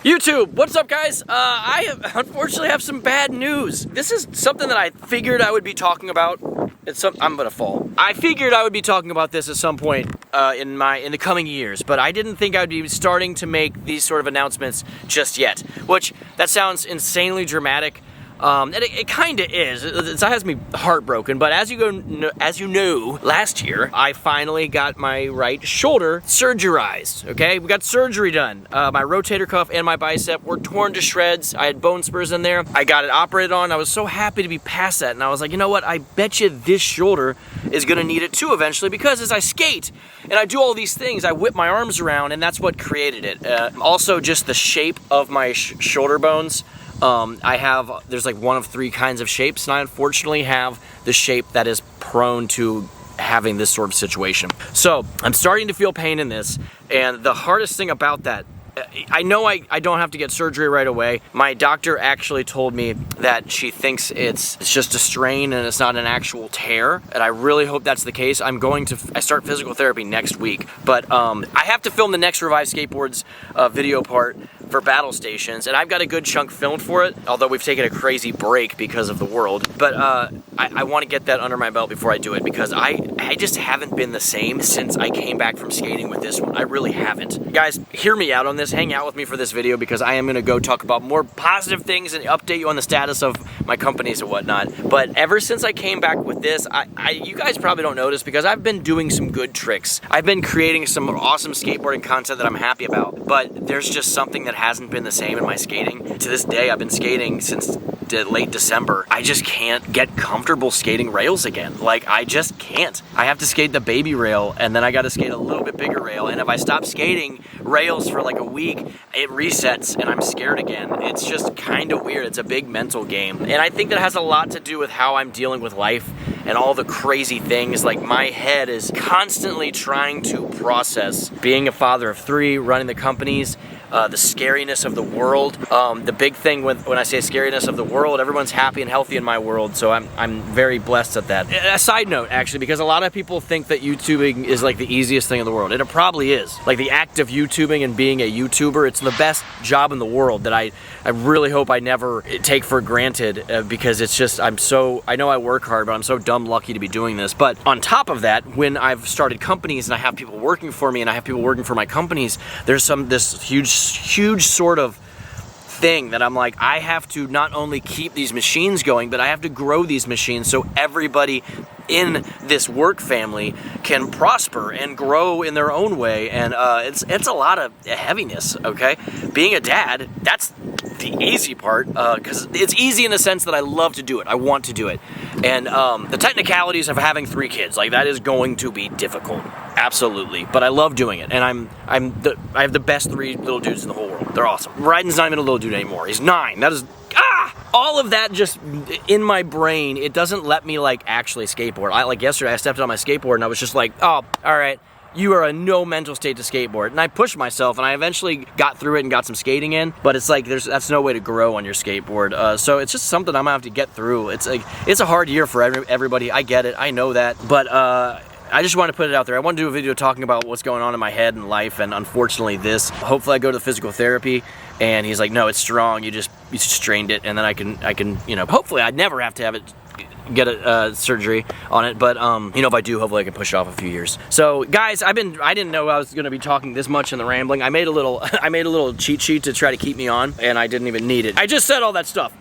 YouTube, what's up guys? I unfortunately have some bad news. This is something that I figured I would be talking about. I'm gonna fall. I figured I would be talking about this at some point in the coming years, but I didn't think I'd be starting to make these sort of announcements just yet. Which, that sounds insanely dramatic. And it kind of is. It has me heartbroken. But as you know, last year I finally got my right shoulder surgerized. Okay, we got surgery done. My rotator cuff and my bicep were torn to shreds. I had bone spurs in there. I got it operated on. I was so happy to be past that, and I was like, you know what? I bet you this shoulder is gonna need it too eventually, because as I skate and I do all these things, I whip my arms around, and that's what created it. Also, just the shape of my shoulder bones. There's like one of three kinds of shapes, and I unfortunately have the shape that is prone to having this sort of situation. So I'm starting to feel pain in this, and the hardest thing about that, I know I don't have to get surgery right away. My doctor actually told me that she thinks it's just a strain and it's not an actual tear, and I really hope that's the case. I start physical therapy next week, but I have to film the next Revive Skateboards video part for Battle Stations, and I've got a good chunk filmed for it, although we've taken a crazy break because of the world. But I want to get that under my belt before I do it, because I just haven't been the same since I came back from skating with this one. I really haven't. Guys, hear me out on this. Hang out with me for this video, because I am going to go talk about more positive things and update you on the status of my companies and whatnot. But ever since I came back with this, you guys probably don't notice, because I've been doing some good tricks. I've been creating some awesome skateboarding content that I'm happy about, but there's just something that hasn't been the same in my skating. To this day, I've been skating since late December. I just can't get comfortable skating rails again. Like, I just can't. I have to skate the baby rail, and then I got to skate a little bit bigger rail, and if I stop skating rails for like a week, it resets and I'm scared again. It's just kind of weird. It's a big mental game, and I think that has a lot to do with how I'm dealing with life and all the crazy things. Like, my head is constantly trying to process being a father of three, running the companies, the scariness of the world. The big thing when I say scariness of the world, everyone's happy and healthy in my world, so I'm very blessed at that. A side note, actually, because a lot of people think that YouTubing is like the easiest thing in the world, and it probably is. Like, the act of YouTubing and being a YouTuber, it's the best job in the world that I really hope I never take for granted, because it's just, I know I work hard, but I'm so dumb lucky to be doing this. But on top of that, when I've started companies and I have people working for me and I have people working for my companies, there's this huge sort of thing that I'm like, I have to not only keep these machines going, but I have to grow these machines so everybody in this work family can prosper and grow in their own way. And it's a lot of heaviness, okay? Being a dad, that's the easy part, because it's easy in the sense that I love to do it. I want to do it. And the technicalities of having 3 kids, like, that is going to be difficult. Absolutely. But I love doing it. And I have the best 3 little dudes in the whole world. They're awesome. Ryden's not even a little dude anymore. He's 9. That is, all of that just in my brain, it doesn't let me, like, actually skateboard. Like, yesterday I stepped on my skateboard and I was just like, oh, all right, you are in no mental state to skateboard. And I pushed myself, and I eventually got through it and got some skating in, but it's like, that's no way to grow on your skateboard. So it's just something I'm gonna have to get through. It's like, it's a hard year for everybody. I get it, I know that, but I just want to put it out there. I want to do a video talking about what's going on in my head and life, and unfortunately this. Hopefully I go to the physical therapy, and he's like, no, it's strong, you just strained it, and then I can, you know, hopefully I'd never have to have it, get a surgery on it, but you know, if I do, hopefully I can push it off a few years. So guys, I didn't know I was gonna be talking this much in the rambling. I made a little cheat sheet to try to keep me on, and I didn't even need it. I just said all that stuff.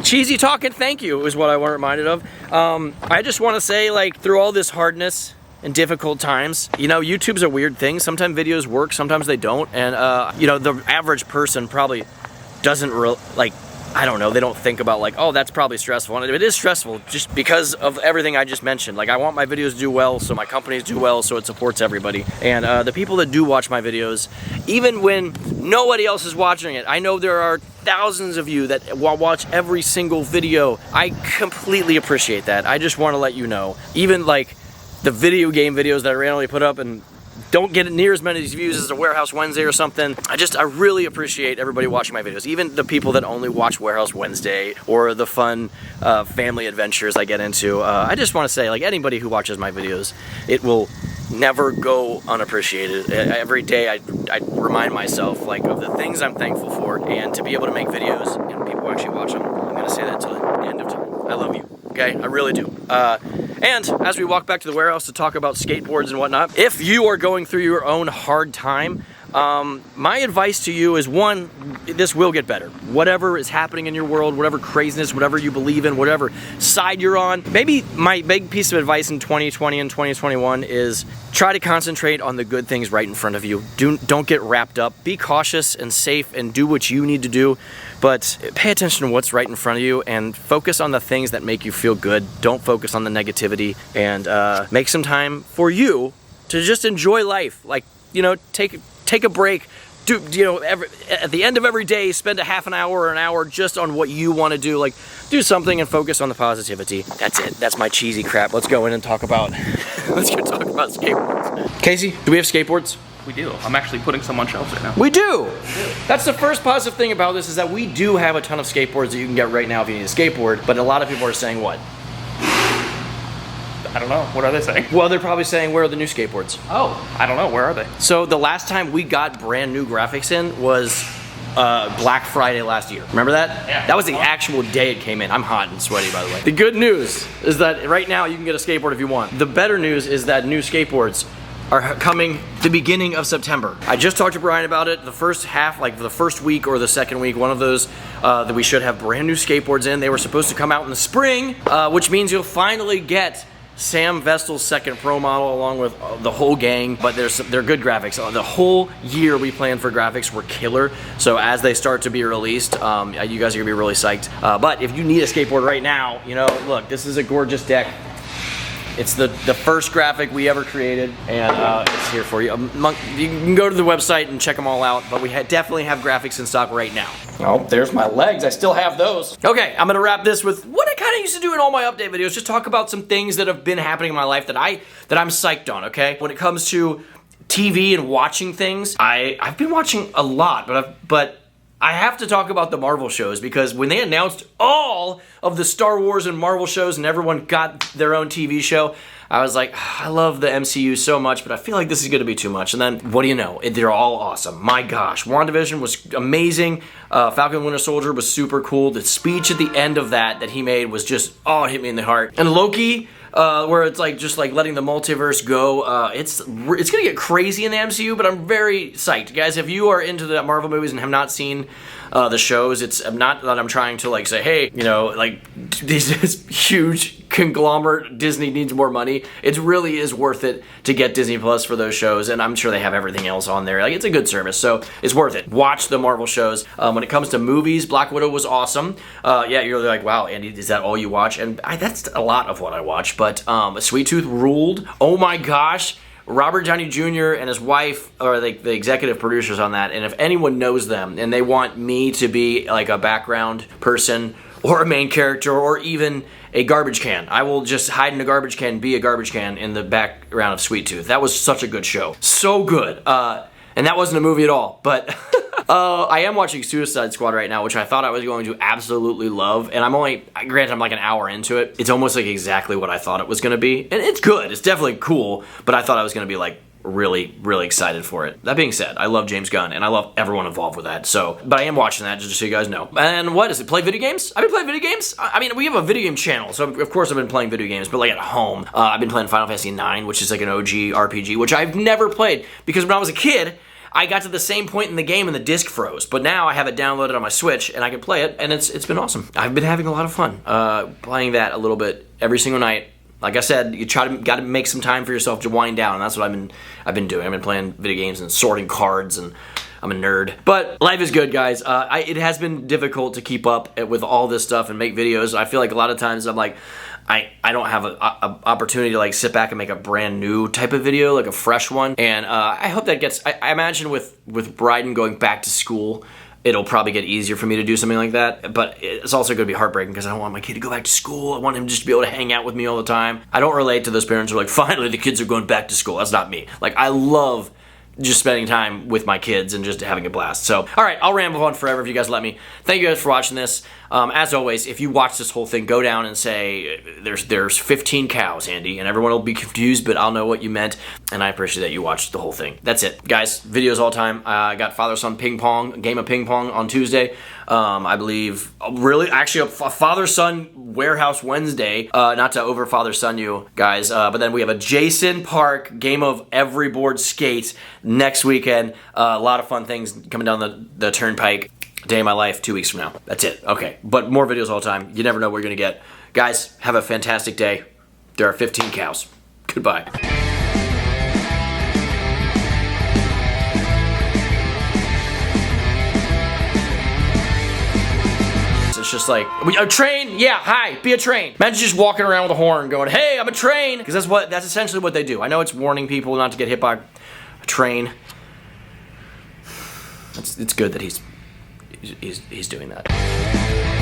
Cheesy talking, thank you, is what I was reminded of. I just want to say, like, through all this hardness and difficult times, you know, YouTube's a weird thing. Sometimes videos work, sometimes they don't, and you know, the average person probably doesn't like, I don't know, they don't think about, like, oh, that's probably stressful. And it is stressful just because of everything I just mentioned. Like, I want my videos to do well, so my companies do well, so it supports everybody. And the people that do watch my videos, even when nobody else is watching it, I know there are thousands of you that watch every single video. I completely appreciate that. I just want to let you know. Even, like, the video game videos that I randomly put up and don't get near as many views as a Warehouse Wednesday or something. I really appreciate everybody watching my videos, even the people that only watch Warehouse Wednesday or the fun family adventures I get into. I just want to say, like, anybody who watches my videos, it will never go unappreciated. Every day I remind myself like of the things I'm thankful for, and to be able to make videos and people actually watch them. I'm gonna say that till the end of time. I love you. Okay, I really do. And as we walk back to the warehouse to talk about skateboards and whatnot, if you are going through your own hard time, my advice to you is, one, this will get better. Whatever is happening in your world, whatever craziness, whatever you believe in, whatever side you're on, maybe my big piece of advice in 2020 and 2021 is try to concentrate on the good things right in front of you. Don't get wrapped up. Be cautious and safe and do what you need to do, but pay attention to what's right in front of you and focus on the things that make you feel good. Don't focus on the negativity, and make some time for you to just enjoy life. Like, you know, take a break. Do, you know, at the end of every day, spend a half an hour or an hour just on what you want to do. Like, do something and focus on the positivity. That's it. That's my cheesy crap. Let's go in and talk about, let's go talk about skateboards. Casey, do we have skateboards? We do. I'm actually putting some on shelves right now. We do! That's the first positive thing about this, is that we do have a ton of skateboards that you can get right now if you need a skateboard, but a lot of people are saying what? I don't know. What are they saying? Well, they're probably saying, where are the new skateboards? Oh, I don't know. Where are they? So the last time we got brand new graphics in was Black Friday last year. Remember that? Yeah. That was the actual day it came in. I'm hot and sweaty, by the way. The good news is that right now you can get a skateboard if you want. The better news is that new skateboards are coming the beginning of September. I just talked to Brian about it. The first half, like the first week or the second week, one of those, that we should have brand new skateboards in. They were supposed to come out in the spring, which means you'll finally get Sam Vestal's second pro model along with the whole gang, but they're good graphics. The whole year we planned for graphics were killer, so as they start to be released, you guys are gonna be really psyched. But if you need a skateboard right now, you know, look, this is a gorgeous deck. It's the first graphic we ever created, and it's here for you. You can go to the website and check them all out, but we definitely have graphics in stock right now. Oh, there's my legs. I still have those. Okay, I'm gonna wrap this with what I kind of used to do in all my update videos. Just talk about some things that have been happening in my life that I'm psyched on, okay? When it comes to TV and watching things, I've been watching a lot, but I have to talk about the Marvel shows, because when they announced all of the Star Wars and Marvel shows and everyone got their own TV show, I was like, I love the MCU so much, but I feel like this is going to be too much. And then, what do you know? They're all awesome. My gosh, WandaVision was amazing. Falcon Winter Soldier was super cool. The speech at the end of that he made was just, oh, it hit me in the heart. And Loki, where it's like just like letting the multiverse go. It's gonna get crazy in the MCU, but I'm very psyched, guys. If you are into the Marvel movies and have not seen the shows, it's not that I'm trying to like say, hey, you know, like this huge conglomerate Disney needs more money. It really is worth it to get Disney Plus for those shows, and I'm sure they have everything else on there. Like, it's a good service, so it's worth it. Watch the Marvel shows. When it comes to movies, Black Widow was awesome. Yeah, you're like, wow, Andy, is that all you watch? And that's a lot of what I watch. But Sweet Tooth ruled. Oh my gosh. Robert Downey Jr. and his wife are the executive producers on that, and if anyone knows them and they want me to be like a background person or a main character or even a garbage can, I will just hide in a garbage can, be a garbage can in the background of Sweet Tooth. That was such a good show. So good. And that wasn't a movie at all, but I am watching Suicide Squad right now, which I thought I was going to absolutely love, and granted, I'm like an hour into it. It's almost like exactly what I thought it was going to be, and it's good. It's definitely cool, but I thought I was going to be like really, really excited for it. That being said, I love James Gunn, and I love everyone involved with that, so, but I am watching that, just so you guys know. And what is it, play video games? I've been playing video games? I mean, we have a video game channel, so of course I've been playing video games, but like at home, I've been playing Final Fantasy IX, which is like an OG RPG, which I've never played, because when I was a kid, I got to the same point in the game and the disc froze, but now I have it downloaded on my Switch and I can play it, and it's been awesome. I've been having a lot of fun playing that a little bit every single night. Like I said, you gotta make some time for yourself to wind down, and that's what I've been doing. I've been playing video games and sorting cards, and I'm a nerd. But life is good, guys. It has been difficult to keep up with all this stuff and make videos. I feel like a lot of times I'm like, I don't have an opportunity to like sit back and make a brand new type of video, like a fresh one. And I hope that gets, I imagine with Bryden going back to school, it'll probably get easier for me to do something like that. But it's also going to be heartbreaking because I don't want my kid to go back to school. I want him just to be able to hang out with me all the time. I don't relate to those parents who are like, finally the kids are going back to school. That's not me. Like, I love just spending time with my kids and just having a blast. So, all right, I'll ramble on forever if you guys let me. Thank you guys for watching this. As always, if you watch this whole thing, go down and say, there's 15 cows, Andy, and everyone will be confused, but I'll know what you meant. And I appreciate that you watched the whole thing. That's it. Guys, videos all time. I got father-son ping pong, a game of ping pong on Tuesday. I believe, really, actually, a father-son warehouse Wednesday. Not to over father-son you guys, but then we have a Jason Park game of every board skate next weekend. A lot of fun things coming down the turnpike. Day of my life, 2 weeks from now. That's it. Okay, but more videos all the time. You never know what you're gonna get. Guys, have a fantastic day. There are 15 cows. Goodbye. It's just like, a train? Yeah, hi, be a train. Imagine just walking around with a horn going, hey, I'm a train. Because that's essentially what they do. I know it's warning people not to get hit by a train. It's good that he's doing that.